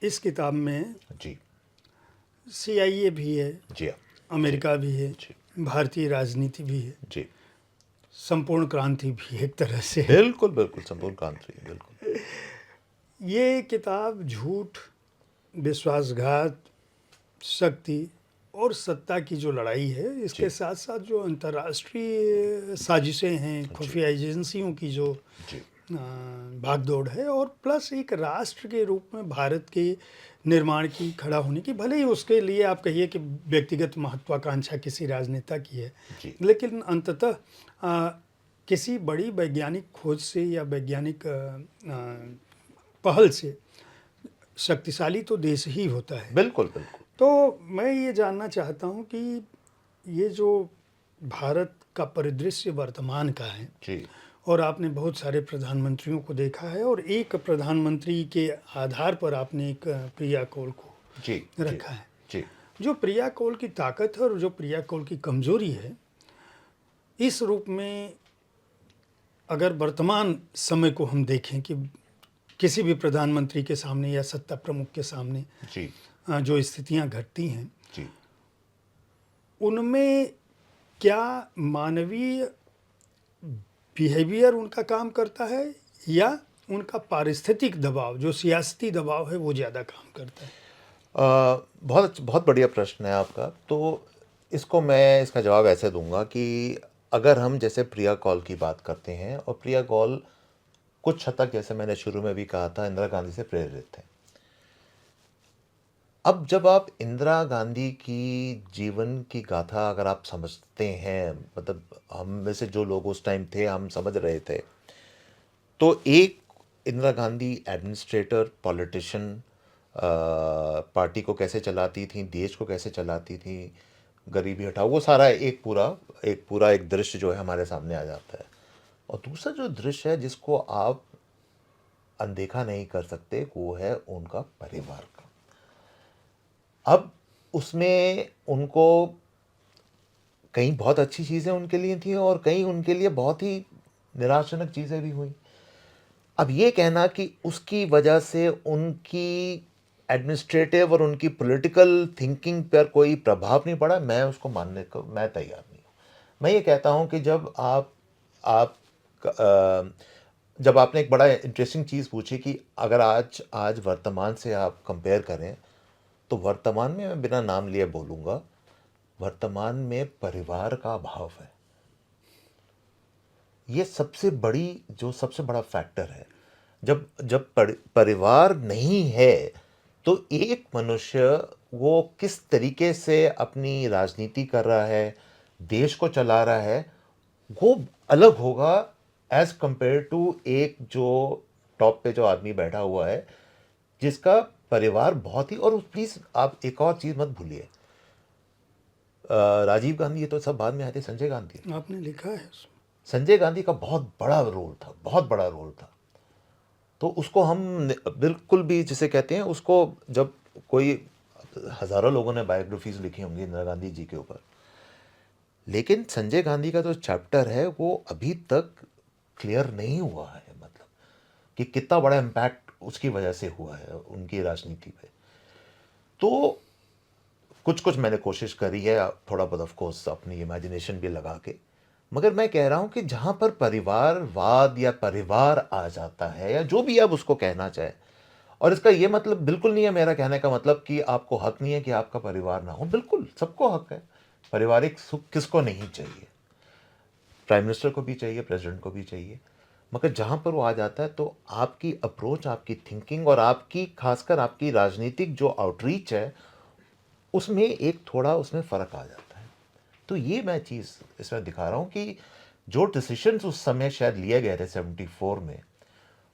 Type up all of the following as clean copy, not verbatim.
इस किताब में जी CIA भी है, जी अमेरिका भी है, जी भारतीय राजनीति भी है, जी संपूर्ण क्रांति भी एक तरह से है। बिल्कुल बिल्कुल संपूर्ण क्रांति बिल्कुल। ये किताब झूठ, विश्वासघात, शक्ति और सत्ता की जो लड़ाई है, इसके जी साथ साथ जो अंतर्राष्ट्रीय साजिशें हैं, जी खुफिया एजेंसियों की जो जी भागदौड़ है, और प्लस एक राष्ट्र के रूप में भारत के निर्माण की, खड़ा होने की, भले ही उसके लिए आप कहिए कि व्यक्तिगत महत्वाकांक्षा किसी राजनेता की है, जी लेकिन अंततः किसी बड़ी वैज्ञानिक खोज से या वैज्ञानिक पहल से शक्तिशाली तो देश ही होता है। बिल्कुल बिल्कुल। तो मैं ये जानना चाहता हूँ कि ये जो भारत का परिदृश्य वर्तमान का है, जी और आपने बहुत सारे प्रधानमंत्रियों को देखा है, और एक प्रधानमंत्री के आधार पर आपने एक प्रिया कौल को जी जी रखा है। जी जो प्रिया कौल की ताकत है और जो प्रिया कौल की कमजोरी है, इस रूप में अगर वर्तमान समय को हम देखें कि किसी भी प्रधानमंत्री के सामने या सत्ता प्रमुख के सामने जी जो स्थितियां घटती हैं, जी उनमें क्या मानवीय बिहेवियर उनका काम करता है, या उनका पारिस्थितिक दबाव, जो सियासती दबाव है, वो ज़्यादा काम करता है? बहुत बहुत बढ़िया प्रश्न है आपका। तो इसको मैं इसका जवाब ऐसे दूंगा कि अगर हम जैसे प्रिया कौल की बात करते हैं, और प्रिया कौल कुछ हद तक, जैसे मैंने शुरू में भी कहा था, इंदिरा गांधी से प्रेरित है। अब जब आप इंदिरा गांधी की जीवन की गाथा अगर आप समझते हैं, मतलब हम में से जो लोग उस टाइम थे, हम समझ रहे थे, तो एक Indira Gandhi administrator, politician, party को कैसे चलाती थी, देश को कैसे चलाती थी, गरीबी हटाओ, वो सारा एक दृश्य जो है हमारे सामने आ जाता है। और दूसरा जो दृश्य है जिसको आप अनदेखा नहीं कर सकते, वो है उनका परिवार का। अब उसमें उनको कई बहुत अच्छी चीज़ें उनके लिए थी, और कई उनके लिए बहुत ही निराशाजनक चीज़ें भी हुई। अब ये कहना कि उसकी वजह से उनकी एडमिनिस्ट्रेटिव और उनकी पॉलिटिकल थिंकिंग पर कोई प्रभाव नहीं पड़ा, मैं उसको मानने को मैं तैयार नहीं हूँ। मैं ये कहता हूँ कि आप जब आपने एक बड़ा इंटरेस्टिंग चीज़ पूछी कि अगर आज वर्तमान से आप कंपेयर करें, तो वर्तमान में मैं बिना नाम लिए बोलूँगा, वर्तमान में परिवार का अभाव है। ये सबसे बड़ा फैक्टर है। जब जब परिवार नहीं है, तो एक मनुष्य वो किस तरीके से अपनी राजनीति कर रहा है, देश को चला रहा है, वो अलग होगा एज कंपेयर टू एक जो टॉप पे जो आदमी बैठा हुआ है, जिसका परिवार बहुत ही। और प्लीज आप एक और चीज मत भूलिए, राजीव गांधी, ये तो सब बाद में आए थे, संजय गांधी। आपने लिखा है उसमें। संजय गांधी का बहुत बड़ा रोल था, बहुत बड़ा रोल था। तो उसको हम बिल्कुल भी जिसे कहते हैं, उसको जब कोई, हजारों लोगों ने बायोग्राफीज लिखी होंगी इंदिरा गांधी जी के ऊपर, लेकिन संजय गांधी का जो चैप्टर है वो अभी तक क्लियर नहीं हुआ है, मतलब कि कितना बड़ा इम्पैक्ट उसकी वजह से हुआ है उनकी राजनीति पे। तो कुछ कुछ मैंने कोशिश करी है, थोड़ा बहुत ऑफ कोर्स अपनी इमेजिनेशन भी लगा के, मगर मैं कह रहा हूं कि जहां पर परिवारवाद या परिवार आ जाता है, या जो भी आप उसको कहना चाहे, और इसका ये मतलब बिल्कुल नहीं है, मेरा कहने का मतलब कि आपको हक नहीं है कि आपका परिवार ना हो, बिल्कुल सबको हक है। पारिवारिक सुख किसको नहीं चाहिए, प्राइम मिनिस्टर को भी चाहिए, प्रेसिडेंट को भी चाहिए। मगर जहां पर वो आ जाता है, तो आपकी अप्रोच, आपकी थिंकिंग, और आपकी खासकर आपकी राजनीतिक जो आउटरीच है, उसमें एक थोड़ा उसमें फ़र्क आ जाता है। तो ये मैं चीज़ इसमें दिखा रहा हूँ कि जो डिसीशंस उस समय शायद लिए गए थे 74 में,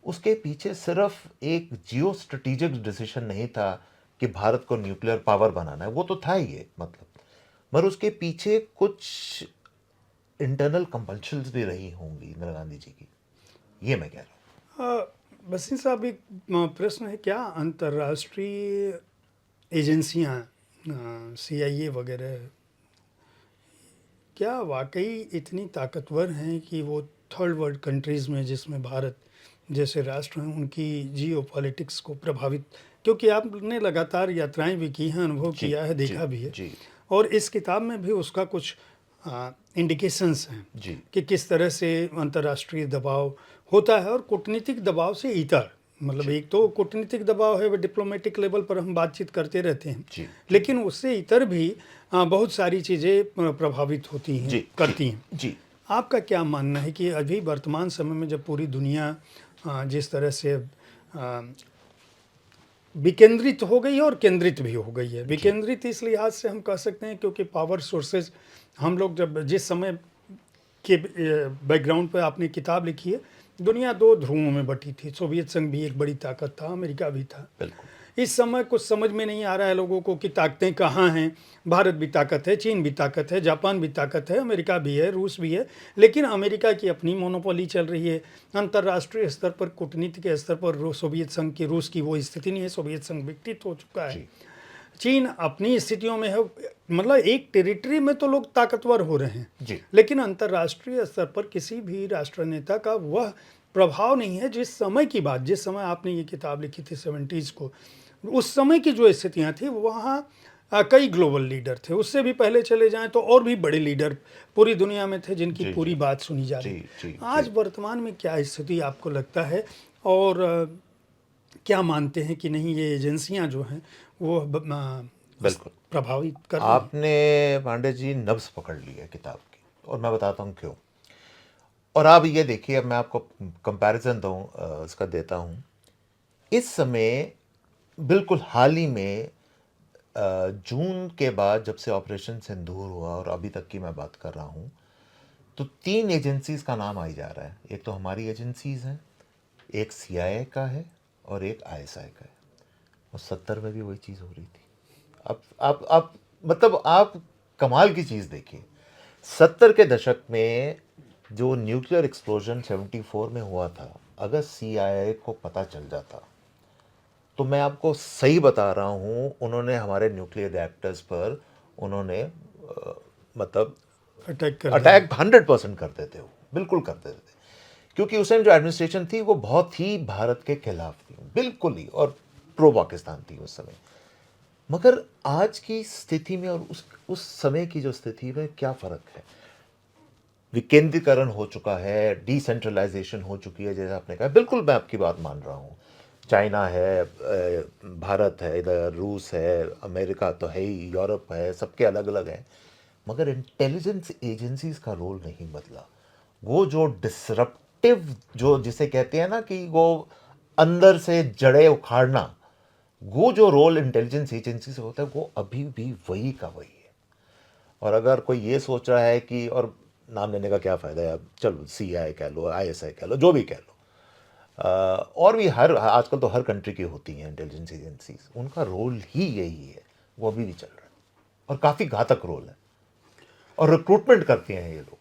उसके पीछे सिर्फ एक जियो स्ट्रेटेजिक डिसीजन नहीं था कि भारत को न्यूक्लियर पावर बनाना है, वो तो था ही, मतलब, मगर उसके पीछे कुछ इंटरनल कंपल्शंस भी रही होंगी इंदिरा गांधी जी की, ये मैं कह रहा हूँ। वसीम साहब, एक प्रश्न है, क्या अंतर्राष्ट्रीय एजेंसियां, CIA वगैरह, क्या वाकई इतनी ताकतवर हैं कि वो थर्ड वर्ल्ड कंट्रीज़ में, जिसमें भारत जैसे राष्ट्र हैं उनकी जियो पॉलिटिक्स को प्रभावित, क्योंकि आपने लगातार यात्राएं भी की हैं, अनुभव जी किया है, जी देखा भी है, जी और इस किताब में भी उसका कुछ इंडिकेशंस हैं जी कि किस तरह से अंतर्राष्ट्रीय दबाव होता है और कूटनीतिक दबाव से इतर, मतलब एक तो कूटनीतिक दबाव है, वो डिप्लोमेटिक लेवल पर हम बातचीत करते रहते हैं, जी लेकिन उससे इतर भी बहुत सारी चीज़ें प्रभावित होती हैं, जी जी करती हैं। जी आपका क्या मानना है कि अभी वर्तमान समय में जब पूरी दुनिया जिस तरह से विकेंद्रित हो गई है और केंद्रित भी हो गई है, विकेंद्रित इस लिहाज से हम कह सकते हैं क्योंकि पावर सोर्सेज, हम लोग जब जिस समय के बैकग्राउंड पर आपने किताब लिखी है, दुनिया दो ध्रुवों में बटी थी, सोवियत संघ भी एक बड़ी ताकत था, अमेरिका भी था। बिल्कुल इस समय कुछ समझ में नहीं आ रहा है लोगों को कि ताकतें कहाँ हैं। भारत भी ताकत है, चीन भी ताकत है, जापान भी ताकत है, अमेरिका भी है, रूस भी है, लेकिन अमेरिका की अपनी मोनोपोली चल रही है। अंतर्राष्ट्रीय स्तर पर, कूटनीति के स्तर पर सोवियत संघ की, रूस की वो स्थिति नहीं है, सोवियत संघ विकसित हो चुका है। जी चीन अपनी स्थितियों में है, मतलब एक टेरिटरी में तो लोग ताकतवर हो रहे हैं, जी लेकिन अंतर्राष्ट्रीय स्तर पर किसी भी राष्ट्र नेता का वह प्रभाव नहीं है। जिस समय की बात, जिस समय आपने ये किताब लिखी थी 70s को, उस समय की जो स्थितियां थी वहाँ कई ग्लोबल लीडर थे, उससे भी पहले चले जाएं तो और भी बड़े लीडर पूरी दुनिया में थे जिनकी जी पूरी जी बात सुनी जा रही। जी जी आज वर्तमान में क्या स्थिति आपको लगता है, और क्या मानते हैं कि नहीं ये एजेंसियां जो हैं वो बिल्कुल प्रभावित कर रही हैं? आपने पांडे जी नब्ज पकड़ ली है किताब की, और मैं बताता हूँ क्यों। और आप ये देखिए, अब मैं आपको कंपैरिजन दूँ इसका देता हूँ। इस समय बिल्कुल हाल ही में जून के बाद जब से ऑपरेशन सिंदूर हुआ और अभी तक की मैं बात कर रहा हूँ, तो 3 एजेंसीज का नाम आई जा रहा है। एक तो हमारी एजेंसीज हैं, एक CIA का है और एक ISI का है। और 70 में भी वही चीज़ हो रही थी। आप मतलब आप कमाल की चीज़ देखिए, 70 के दशक में जो न्यूक्लियर एक्सप्लोजन 74 में हुआ था, अगर CIA को पता चल जाता, तो मैं आपको सही बता रहा हूँ, उन्होंने हमारे न्यूक्लियर रिएक्टर्स पर उन्होंने मतलब अटैक कर दिया। अटैक 100% कर देते हो, बिल्कुल कर देते थे। क्योंकि उस टाइम जो एडमिनिस्ट्रेशन थी वो बहुत ही भारत के खिलाफ थी, बिल्कुल ही, और प्रो पाकिस्तान थी उस समय। मगर आज की स्थिति में और उस समय की जो स्थिति में क्या फ़र्क है। विकेंद्रीकरण हो चुका है, डिसेंट्रलाइजेशन हो चुकी है, जैसे आपने कहा, बिल्कुल मैं आपकी बात मान रहा हूँ। चाइना है, भारत है, इधर रूस है, अमेरिका तो है ही, यूरोप है, सबके अलग अलग हैं। मगर इंटेलिजेंस एजेंसीज का रोल नहीं बदला। वो जो डिसरप्टिव, जो जिसे कहते हैं ना कि वो अंदर से जड़ें उखाड़ना, वो जो रोल इंटेलिजेंस एजेंसी से होता है, वो अभी भी वही का वही है। और अगर कोई ये सोच रहा है कि, और नाम लेने का क्या फ़ायदा है, अब चलो CIA कह लो, ISI कह लो, जो भी कह लो, और भी हर आजकल तो हर कंट्री की होती हैं इंटेलिजेंस एजेंसीज, उनका रोल ही यही है, वो अभी भी चल रहा है, और काफ़ी घातक रोल है, और रिक्रूटमेंट करते हैं ये लोग।